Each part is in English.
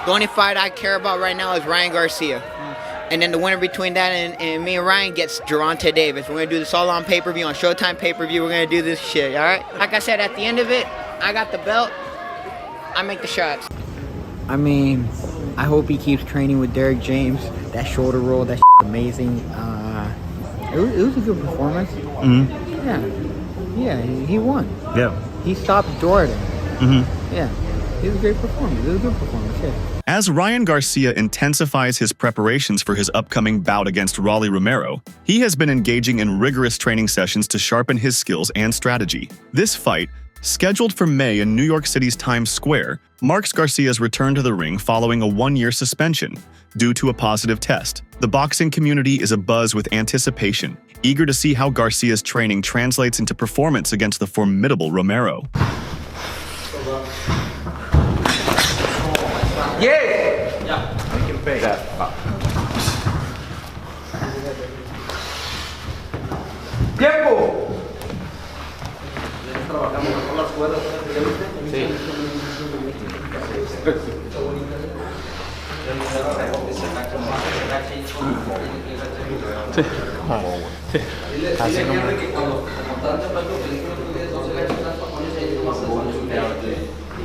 The only fight I care about right now is Ryan Garcia. And then the winner between that and me and Ryan gets Gervonta Davis. We're going to do this all on pay-per-view, on Showtime pay-per-view. We're going to do this shit, all right? Like I said, at the end of it, I got the belt. I make the shots. I mean, I hope he keeps training with Derek James. That shoulder roll, that's amazing. It was a good performance. Mm-hmm. Yeah, he won. Yeah. He stopped Jordan. Mm-hmm. Yeah, it was a great performance. It was a good performance, yeah. As Ryan Garcia intensifies his preparations for his upcoming bout against Rolly Romero, he has been engaging in rigorous training sessions to sharpen his skills and strategy. This fight, scheduled for May in New York City's Times Square, marks Garcia's return to the ring following a one-year suspension due to a positive test. The boxing community is abuzz with anticipation, eager to see how Garcia's training translates into performance against the formidable Romero. Yeah. We can pay that. ¡Tiempo! Sí. Así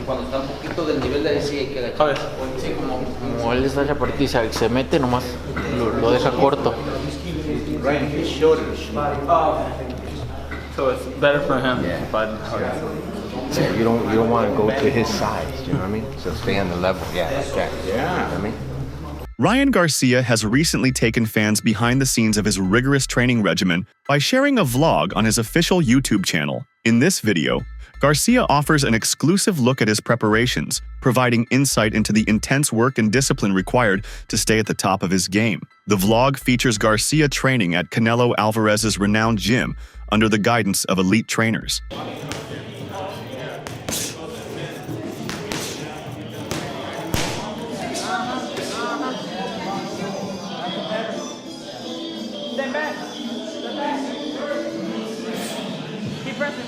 cuando está un poquito del nivel de ahí sí hay que agachar. Sí, como él está chapartito, se mete nomás, lo deja corto. So it's better for him to fight harder. Yeah, you don't want to go to his size, you know what I mean? So stay on the level. Yeah, okay. Yeah. You know what I mean? Ryan Garcia has recently taken fans behind the scenes of his rigorous training regimen by sharing a vlog on his official YouTube channel. In this video, Garcia offers an exclusive look at his preparations, providing insight into the intense work and discipline required to stay at the top of his game. The vlog features Garcia training at Canelo Alvarez's renowned gym under the guidance of elite trainers. Stand back. Keep pressing.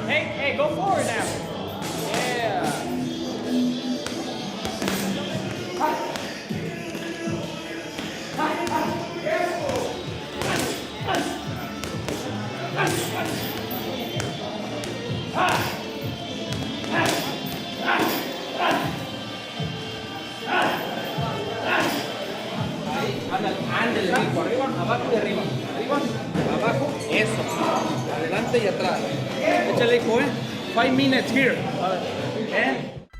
Hey, go forward now. Yeah. Ándale, arriba, abajo y arriba. Arriba, abajo, eso. Adelante y atrás. Échale, hijo, 5 minutes here.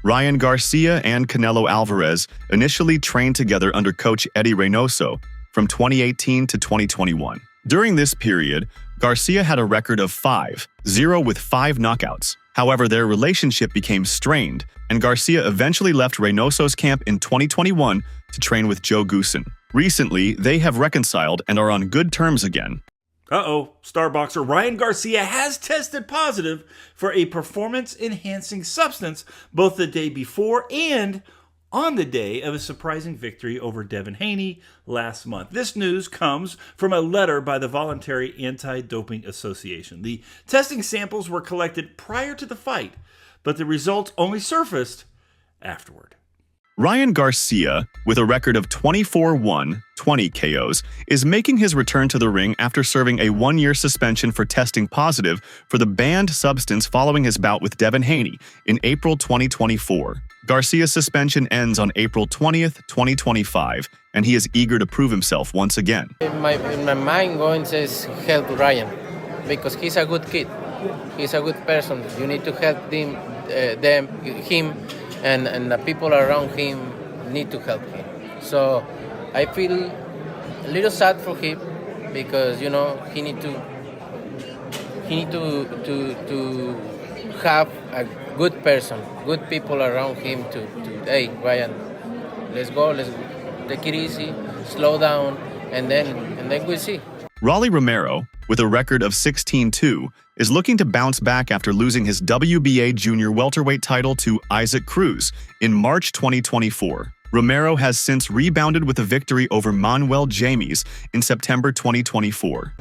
Ryan Garcia and Canelo Alvarez initially trained together under coach Eddie Reynoso from 2018 to 2021. During this period, Garcia had a record of 5-0 with 5 knockouts. However, their relationship became strained, and Garcia eventually left Reynoso's camp in 2021 to train with Joe Goosen. Recently, they have reconciled and are on good terms again. Star boxer Ryan Garcia has tested positive for a performance-enhancing substance both the day before and on the day of a surprising victory over Devin Haney last month. This news comes from a letter by the Voluntary Anti-Doping Association. The testing samples were collected prior to the fight, but the results only surfaced afterward. Ryan Garcia, with a record of 24-1, 20 KOs, is making his return to the ring after serving a one-year suspension for testing positive for the banned substance following his bout with Devin Haney in April 2024. Garcia's suspension ends on April 20th, 2025, and he is eager to prove himself once again. In my mind going says help Ryan because he's a good kid. He's a good person. You need to help him, and the people around him need to help him. So I feel a little sad for him because he need to have a good person, good people around him to hey Ryan, let's go, let's take it easy, slow down, and then we'll see. Rolly Romero, with a record of 16-2, is looking to bounce back after losing his WBA junior welterweight title to Isaac Cruz in March 2024. Romero has since rebounded with a victory over Manuel James in September 2024.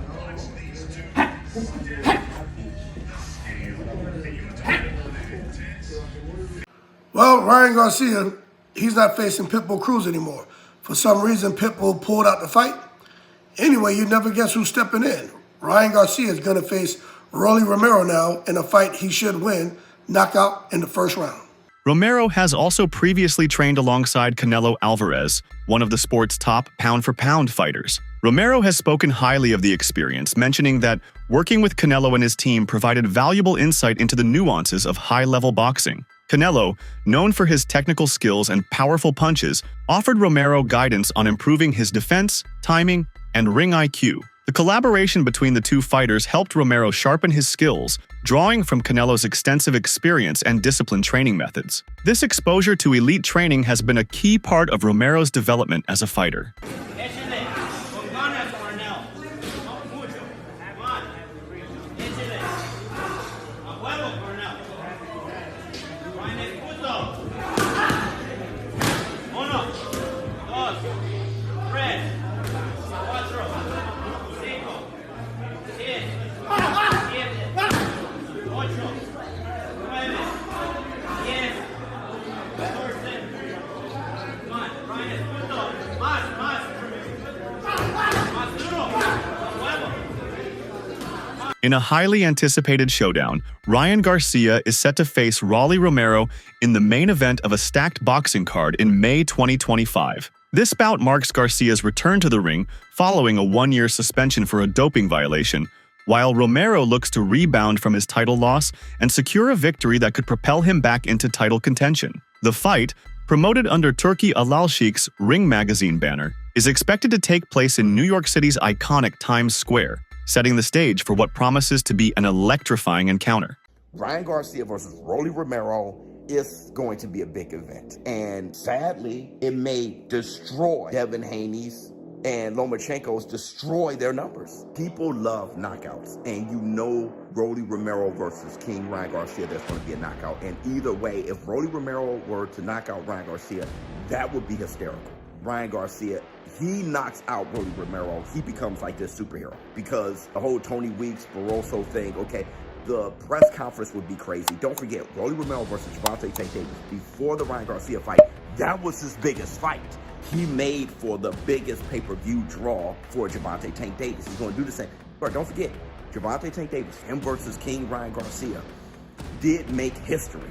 Well, Ryan Garcia, he's not facing Pitbull Cruz anymore. For some reason, Pitbull pulled out the fight. Anyway, you never guess who's stepping in. Ryan Garcia is going to face Rolly Romero now in a fight he should win, knockout in the first round. Romero has also previously trained alongside Canelo Alvarez, one of the sport's top pound-for-pound fighters. Romero has spoken highly of the experience, mentioning that working with Canelo and his team provided valuable insight into the nuances of high-level boxing. Canelo, known for his technical skills and powerful punches, offered Romero guidance on improving his defense, timing, and ring IQ. The collaboration between the two fighters helped Romero sharpen his skills, drawing from Canelo's extensive experience and disciplined training methods. This exposure to elite training has been a key part of Romero's development as a fighter. In a highly anticipated showdown, Ryan Garcia is set to face Rolly Romero in the main event of a stacked boxing card in May 2025. This bout marks Garcia's return to the ring following a one-year suspension for a doping violation, while Romero looks to rebound from his title loss and secure a victory that could propel him back into title contention. The fight, promoted under Turki Al-Sheikh's Ring Magazine banner, is expected to take place in New York City's iconic Times Square, setting the stage for what promises to be an electrifying encounter. Ryan Garcia versus Rolly Romero is going to be a big event. And sadly, it may destroy Devin Haney's and Lomachenko's, destroy their numbers. People love knockouts, and you know Rolly Romero versus King Ryan Garcia, there's going to be a knockout. And either way, if Rolly Romero were to knock out Ryan Garcia, that would be hysterical. Ryan Garcia, he knocks out Rolly Romero, he becomes like this superhero. Because the whole Tony Weeks, Barroso thing, okay, the press conference would be crazy. Don't forget, Rolly Romero versus Gervonta Tank Davis, before the Ryan Garcia fight, that was his biggest fight. He made for the biggest pay-per-view draw for Gervonta Tank Davis. He's going to do the same. But don't forget, Gervonta Tank Davis, him versus King Ryan Garcia, did make history.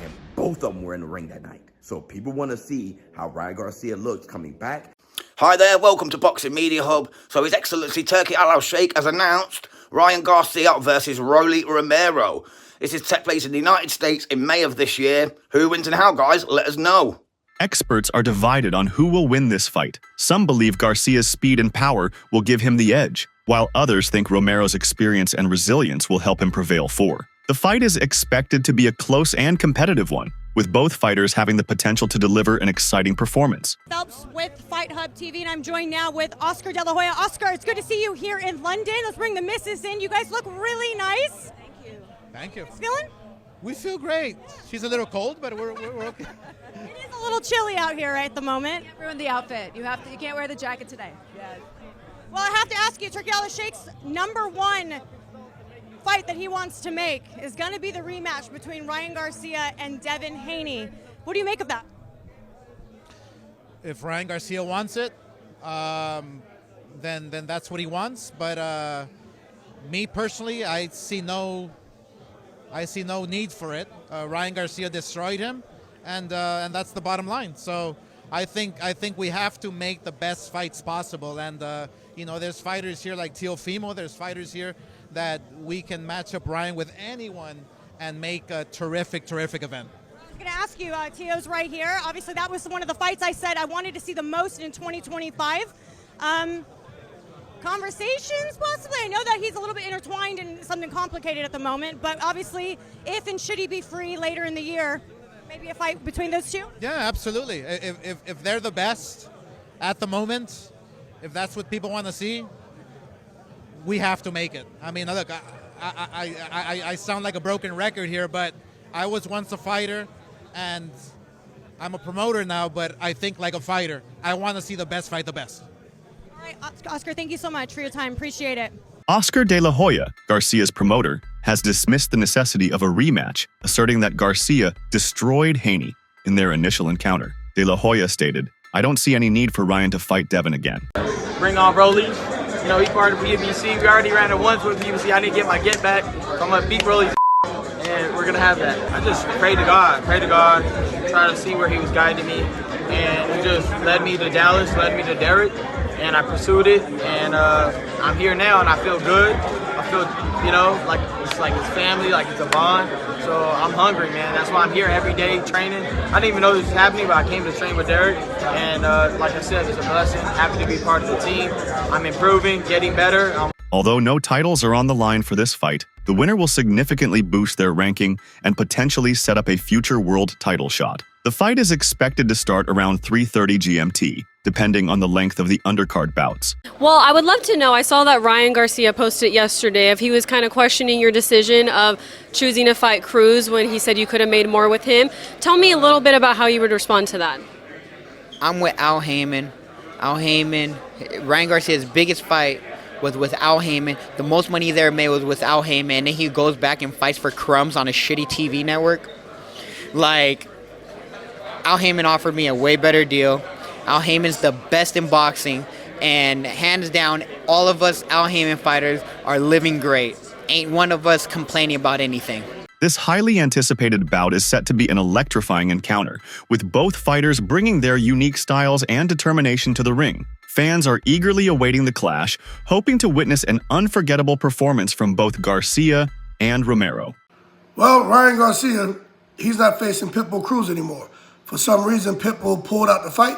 And both of them were in the ring that night. So people want to see how Ryan Garcia looks coming back. Hi there, welcome to Boxing Media Hub. So His Excellency Turki Al-Sheikh has announced Ryan Garcia versus Rolly Romero. This is to take place in the United States in May of this year. Who wins and how, guys? Let us know. Experts are divided on who will win this fight. Some believe Garcia's speed and power will give him the edge, while others think Romero's experience and resilience will help him prevail for. The fight is expected to be a close and competitive one, with both fighters having the potential to deliver an exciting performance. Phelps with Fight Hub TV, and I'm joined now with Oscar De La Hoya. Oscar, it's good to see you here in London. Let's bring the missus in. You guys look really nice. Thank you. Thank you. Feeling? We feel great. She's a little cold, but we're okay. It is a little chilly out here at the moment. Ruin the outfit. You can't wear the jacket today. Yes. Well, I have to ask you, Turki Al-Sheikh's #1 fight that he wants to make is going to be the rematch between Ryan Garcia and Devin Haney. What do you make of that? If Ryan Garcia wants it, then that's what he wants. But me personally, I see no need for it. Ryan Garcia destroyed him, and that's the bottom line. So I think we have to make the best fights possible. And there's fighters here like Teofimo. There's fighters here that we can match up Ryan with anyone and make a terrific event. I was going to ask you, Teo's right here. Obviously, that was one of the fights I said I wanted to see the most in 2025. Conversations, possibly? I know that he's a little bit intertwined in something complicated at the moment, but obviously, if and should he be free later in the year, maybe a fight between those two? Yeah, absolutely. If they're the best at the moment, if that's what people want to see, we have to make it. I mean, look, I sound like a broken record here, but I was once a fighter, and I'm a promoter now, but I think like a fighter. I want to see the best fight the best. All right, Oscar, thank you so much for your time. Appreciate it. Oscar De La Hoya, Garcia's promoter, has dismissed the necessity of a rematch, asserting that Garcia destroyed Haney. in their initial encounter. De La Hoya stated, "I don't see any need for Ryan to fight Devin again." Bring on Broly. You know, he's part of PBC. We already ran it once with PBC. I need to get my get back. So I'm going to beat Broly's and we're going to have that. I just pray to God, try to see where he was guiding me. And he just led me to Dallas, led me to Derek, and I pursued it. And I'm here now, and I feel good. I feel, you know, like it's like it's family, like it's a bond. So I'm hungry, man. That's why I'm here every day training. I didn't even know this was happening, but I came to train with Derek. And like I said, it's a blessing. Happy to be part of the team. I'm improving, getting better. Although no titles are on the line for this fight, the winner will significantly boost their ranking and potentially set up a future world title shot. The fight is expected to start around 3:30 GMT, depending on the length of the undercard bouts. Well, I would love to know, I saw that Ryan Garcia posted yesterday if he was kind of questioning your decision of choosing to fight Cruz when he said you could have made more with him. Tell me a little bit about how you would respond to that. I'm with Al Heyman. Ryan Garcia's biggest fight was with Al Heyman. The most money he ever made was with Al Heyman. And then he goes back and fights for crumbs on a shitty TV network. Like, Al Heyman offered me a way better deal. Al Heyman's the best in boxing. And hands down, all of us Al Heyman fighters are living great. Ain't one of us complaining about anything. This highly anticipated bout is set to be an electrifying encounter, with both fighters bringing their unique styles and determination to the ring. Fans are eagerly awaiting the clash, hoping to witness an unforgettable performance from both Garcia and Romero. Well, Ryan Garcia, he's not facing Pitbull Cruz anymore. For some reason, Pitbull pulled out the fight.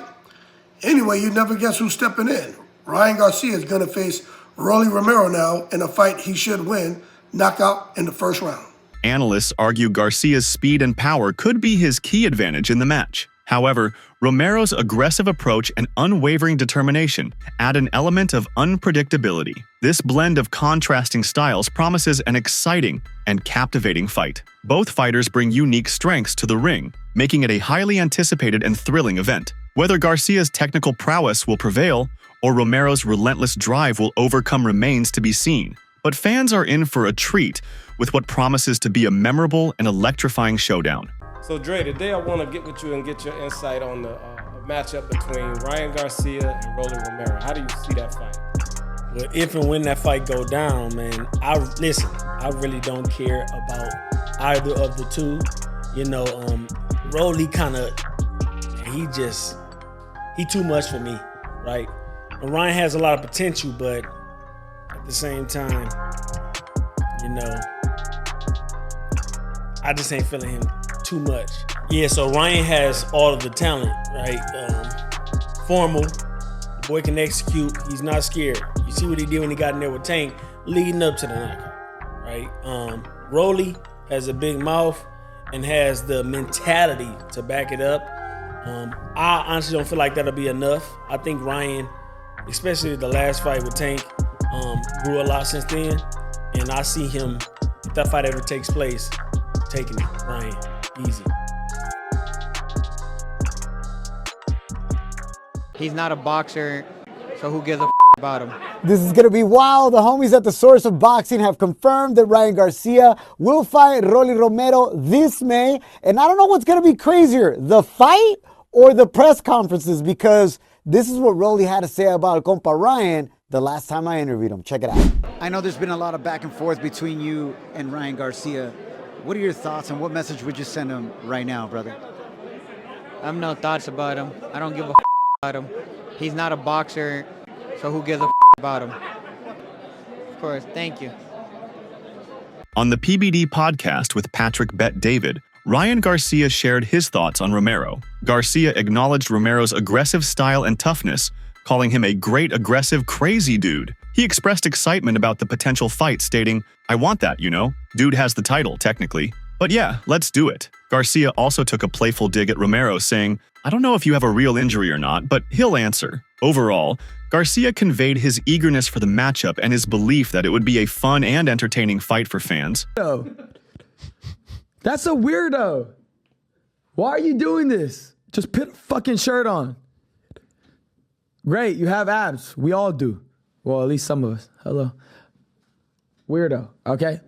Anyway, you never guess who's stepping in. Ryan Garcia is going to face Rolly Romero now in a fight he should win, knockout in the first round. Analysts argue Garcia's speed and power could be his key advantage in the match. However, Romero's aggressive approach and unwavering determination add an element of unpredictability. This blend of contrasting styles promises an exciting and captivating fight. Both fighters bring unique strengths to the ring, making it a highly anticipated and thrilling event. Whether Garcia's technical prowess will prevail or Romero's relentless drive will overcome remains to be seen. But fans are in for a treat with what promises to be a memorable and electrifying showdown. So Dre, today I want to get with you and get your insight on the matchup between Ryan Garcia and Rolly Romero. How do you see that fight? Well, if and when that fight go down, man, I really don't care about either of the two. You know, Rolly he too much for me, right? And Ryan has a lot of potential, but at the same time, you know, I just ain't feeling him too much. Yeah, so Ryan has all of the talent, right? Formal, the boy can execute, he's not scared. You see what he did when he got in there with Tank, leading up to the knockout, right? Rolly has a big mouth and has the mentality to back it up. I honestly don't feel like that'll be enough. I think Ryan, especially the last fight with Tank, grew a lot since then. And I see him, if that fight ever takes place, taking it, Ryan, easy. He's not a boxer, so who gives a about him? This is going to be wild. The homies at the Source of Boxing have confirmed that Ryan Garcia will fight Rolly Romero this May. And I don't know what's going to be crazier, the fight or the press conferences, because this is what Rolly had to say about compa Ryan the last time I interviewed him. Check it out. I know there's been a lot of back and forth between you and Ryan Garcia. What are your thoughts and what message would you send him right now, brother? I have no thoughts about him. I don't give a about him. He's not a boxer, so who gives a about him? Of course, thank you. On the PBD podcast with Patrick Bet David, Ryan Garcia shared his thoughts on Romero. Garcia acknowledged Romero's aggressive style and toughness, calling him a great, aggressive, crazy dude. He expressed excitement about the potential fight, stating, "I want that, you know? Dude has the title, technically. But yeah, let's do it." Garcia also took a playful dig at Romero, saying, "I don't know if you have a real injury or not, but he'll answer." Overall, Garcia conveyed his eagerness for the matchup and his belief that it would be a fun and entertaining fight for fans. That's a weirdo. Why are you doing this? Just put a fucking shirt on. Great, you have abs. We all do. Well, at least some of us. Hello. Weirdo, okay?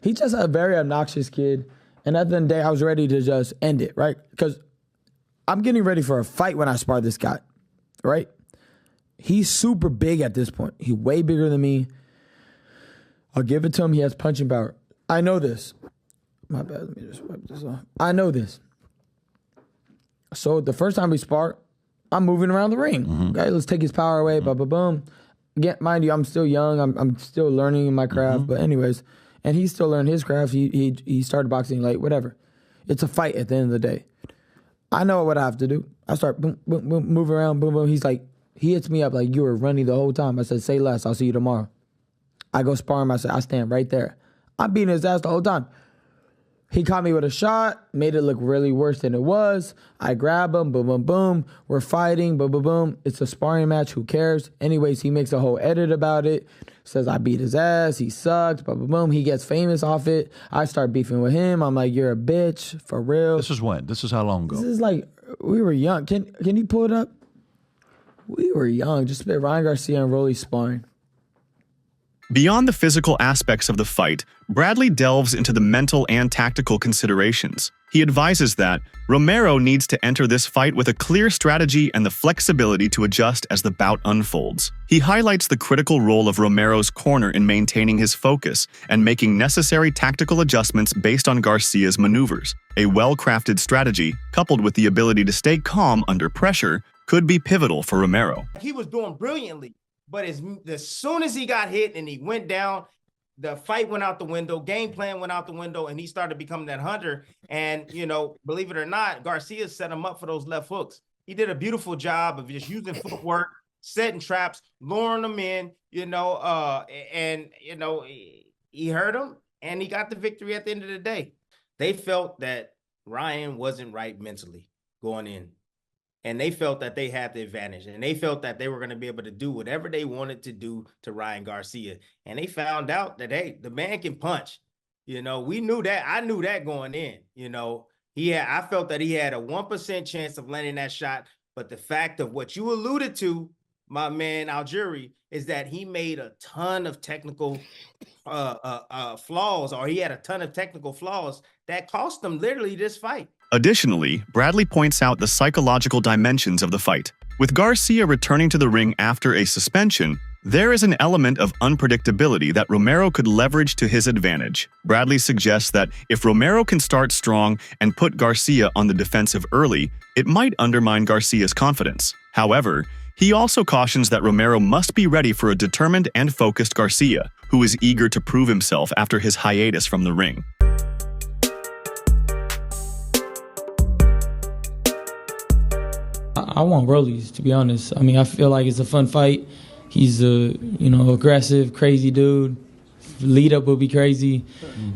He's just a very obnoxious kid. And at the end of the day, I was ready to just end it, right? Because I'm getting ready for a fight when I spar this guy, right? He's super big at this point. He's way bigger than me. I'll give it to him. He has punching power. I know this. My bad. Let me just wipe this off. I know this. So the first time we spar, I'm moving around the ring. Okay, let's take his power away. Boom. Again, mind you, I'm still young. I'm still learning my craft. But anyways, and he's still learning his craft. He started boxing late. Whatever. It's a fight at the end of the day. I know what I have to do. I start boom, boom, boom, move around, boom, boom. He's like, he hits me up like, you were running the whole time. I said, say less. I'll see you tomorrow. I go spar him. I said, I stand right there. I'm beating his ass the whole time. He caught me with a shot, made it look really worse than it was. I grab him, boom, boom, boom. We're fighting, boom, boom, boom. It's a sparring match, who cares? Anyways, he makes a whole edit about it. Says I beat his ass, he sucked, boom, boom, boom. He gets famous off it. I start beefing with him. I'm like, you're a bitch, for real. This is when? This is how long ago? This is like, we were young. Can you pull it up? We were young, just Ryan Garcia and Rolly sparring. Beyond the physical aspects of the fight, Bradley delves into the mental and tactical considerations. He advises that Romero needs to enter this fight with a clear strategy and the flexibility to adjust as the bout unfolds. He highlights the critical role of Romero's corner in maintaining his focus and making necessary tactical adjustments based on Garcia's maneuvers. A well-crafted strategy, coupled with the ability to stay calm under pressure, could be pivotal for Romero. He was doing brilliantly. But as soon as he got hit and he went down, the fight went out the window, game plan went out the window, and he started becoming that hunter. And, you know, believe it or not, Garcia set him up for those left hooks. He did a beautiful job of just using footwork, setting traps, luring them in, you know, and, you know, he hurt him, and he got the victory at the end of the day. They felt that Ryan wasn't right mentally going in. And they felt that they had the advantage, and they felt that they were going to be able to do whatever they wanted to do to Ryan Garcia. And they found out that, hey, the man can punch. You know, we knew that. I knew that going in. You know, I felt that he had a 1% chance of landing that shot. But the fact of what you alluded to, my man Algieri, is that he made a ton of technical flaws, or he had a ton of technical flaws that cost him literally this fight. Additionally, Bradley points out the psychological dimensions of the fight. With Garcia returning to the ring after a suspension, there is an element of unpredictability that Romero could leverage to his advantage. Bradley suggests that if Romero can start strong and put Garcia on the defensive early, it might undermine Garcia's confidence. However, he also cautions that Romero must be ready for a determined and focused Garcia, who is eager to prove himself after his hiatus from the ring. I want Rollies, to be honest. I mean, I feel like it's a fun fight. He's a, aggressive, crazy dude. Lead up will be crazy.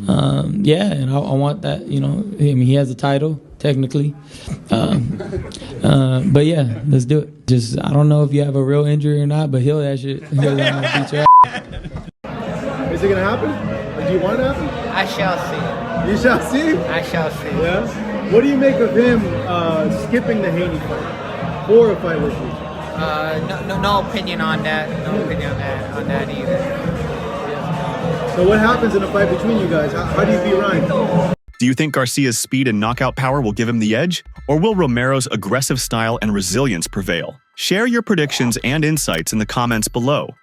Yeah, and I want that, I mean, he has a title, technically. But yeah, let's do it. Just, I don't know if you have a real injury or not, but heal that shit. He'll beat your ass. Is it going to happen? Do you want it to happen? I shall see. You shall see? I shall see. Yeah? What do you make of him skipping the Haney fight for a fight with you? No opinion on that. No opinion on that either. So what happens in a fight between you guys? How do you beat Ryan? Do you think Garcia's speed and knockout power will give him the edge? Or will Romero's aggressive style and resilience prevail? Share your predictions and insights in the comments below.